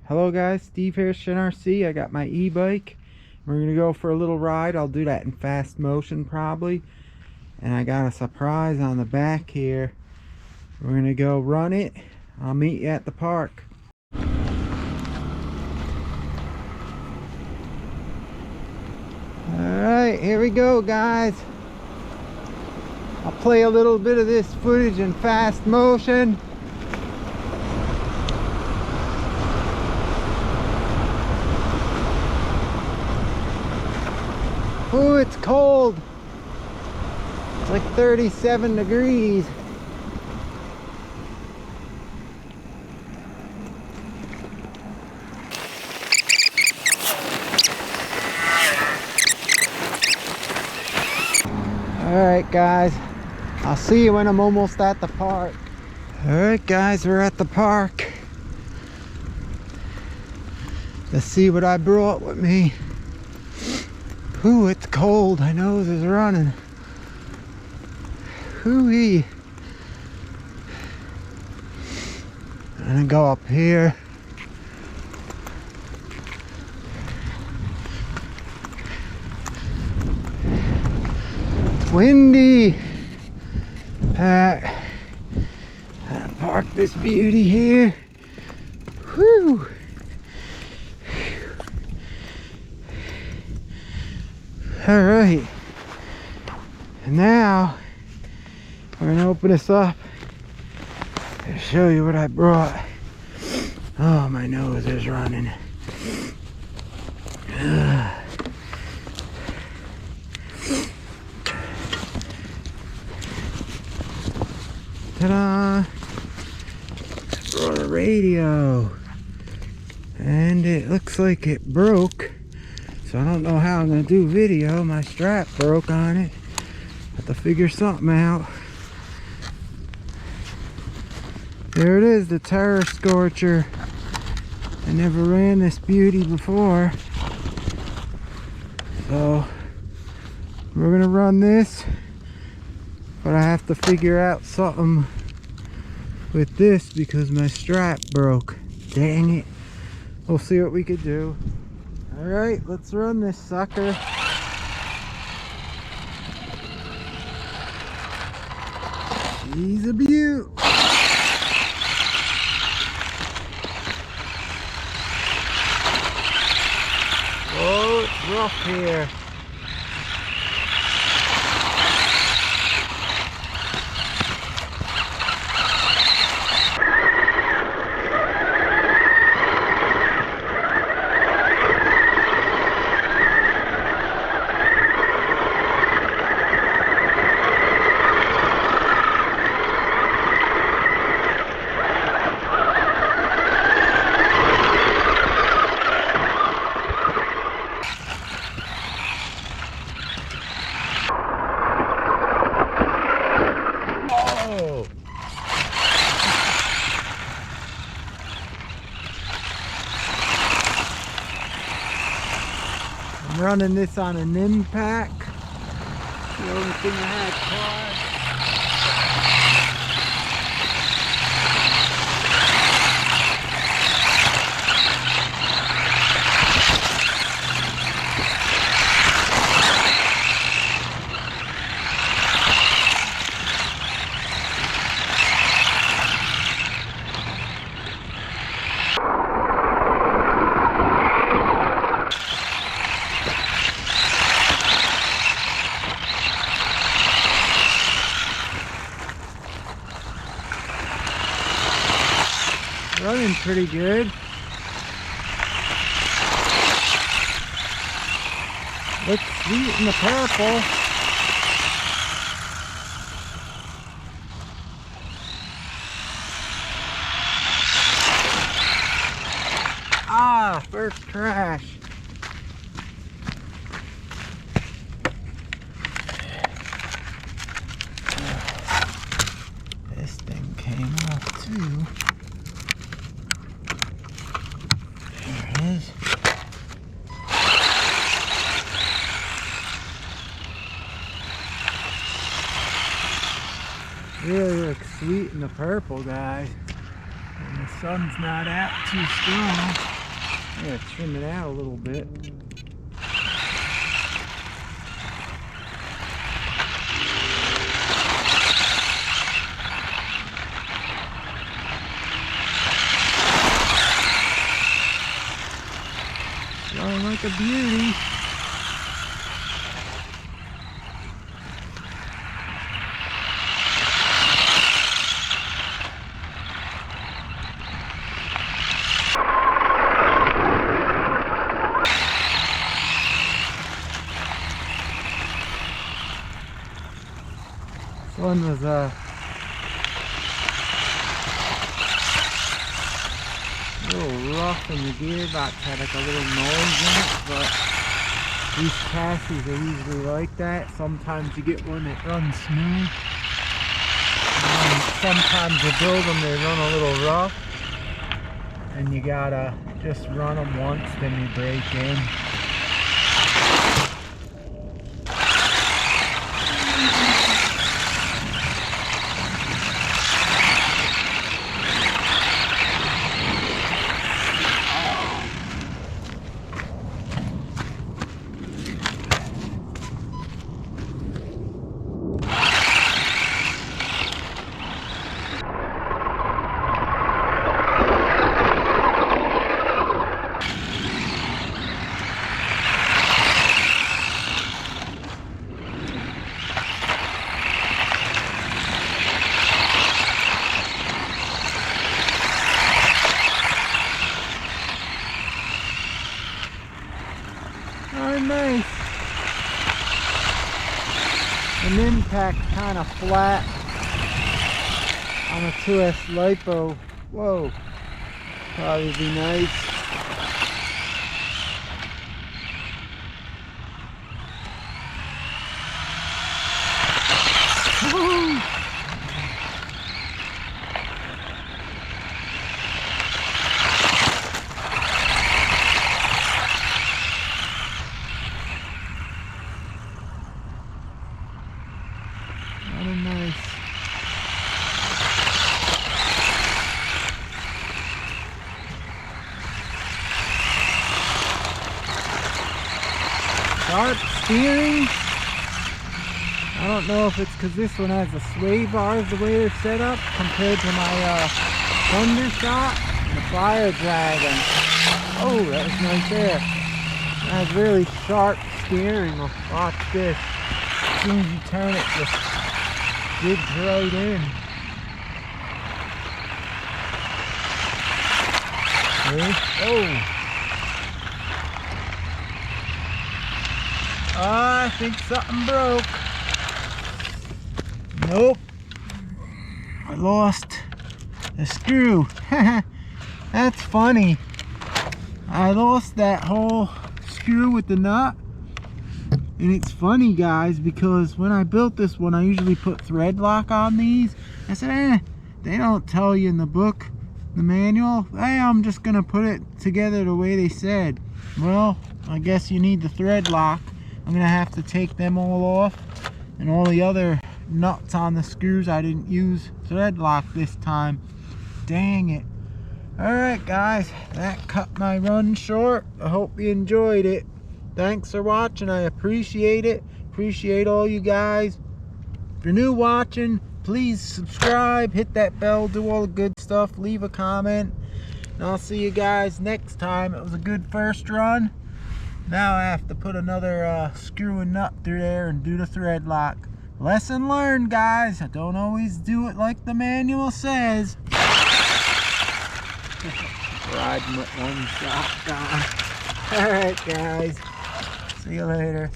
Hello guys, Steve here, RC. I got my e-bike. We're gonna go for a little ride. I'll do that in fast motion probably. And I got a surprise on the back here. We're gonna go run it. I'll meet you at the park. Alright, here we go guys. I'll play a little bit of this footage in fast motion. Ooh, it's cold. It's like 37 degrees. Alright guys, I'll see you when I'm almost at the park. Alright guys, we're at the park. Let's see what I brought with me. Ooh, it's cold. My nose is running. Hoo-wee. I'm gonna go up here. It's windy. I'll park this beauty here. Whew. All right, and now we're gonna open this up and show you what I brought. Oh, my nose is running. Ta-da! I brought a radio, and it looks like it broke. So I don't know how I'm gonna do video. My strap broke on it. Have to figure something out. There it is, the Terror Scorcher. I never ran this beauty before. So we're gonna run this, but I have to figure out something with this because my strap broke. Dang it. We'll see what we could do. Alright, let's run this sucker. She's a beaut. Oh, it's rough here. I'm running this on an impact. The only thing I had charged. Running pretty good. Looks sweet in the purple. Ah, first crash. This thing came off too. Really looks sweet in the purple, guys. And the sun's not out too strong. Yeah, trim it out a little bit. Going like a beauty. This one was a little rough and the gearbox had like a little noise in it, but these chassis are usually like that. Sometimes you get one that runs smooth, and sometimes you build them, they run a little rough, and you gotta just run them once, then they break in. Oh, nice. An impact kind of flat on a 2S LiPo. Whoa, probably be nice. Woo! Nice. Sharp steering. I don't know if it's because this one has the sway bars the way they're set up compared to my Thundershot and the Fire Dragon. Oh, that was nice there. It has really sharp steering. Watch this. As soon as you turn it, just digs right in. Oh! I think something broke. Nope. I lost the screw. That's funny. I lost that whole screw with the nut. And it's funny, guys, because when I built this one, I usually put thread lock on these. I said, they don't tell you in the book, the manual. Hey, I'm just gonna put it together the way they said. Well, I guess you need the thread lock. I'm gonna have to take them all off, and all the other nuts on the screws, I didn't use thread lock this time. Dang it. Alright, guys, that cut my run short. I hope you enjoyed it. Thanks for watching. I appreciate it. Appreciate all you guys. If you're new watching, please subscribe, hit that bell, do all the good stuff, leave a comment, and I'll see you guys next time. It was a good first run. Now I have to put another screw and nut through there and do the thread lock. Lesson learned, guys. I don't always do it like the manual says. Riding with one shotgun. Alright, guys. See you later.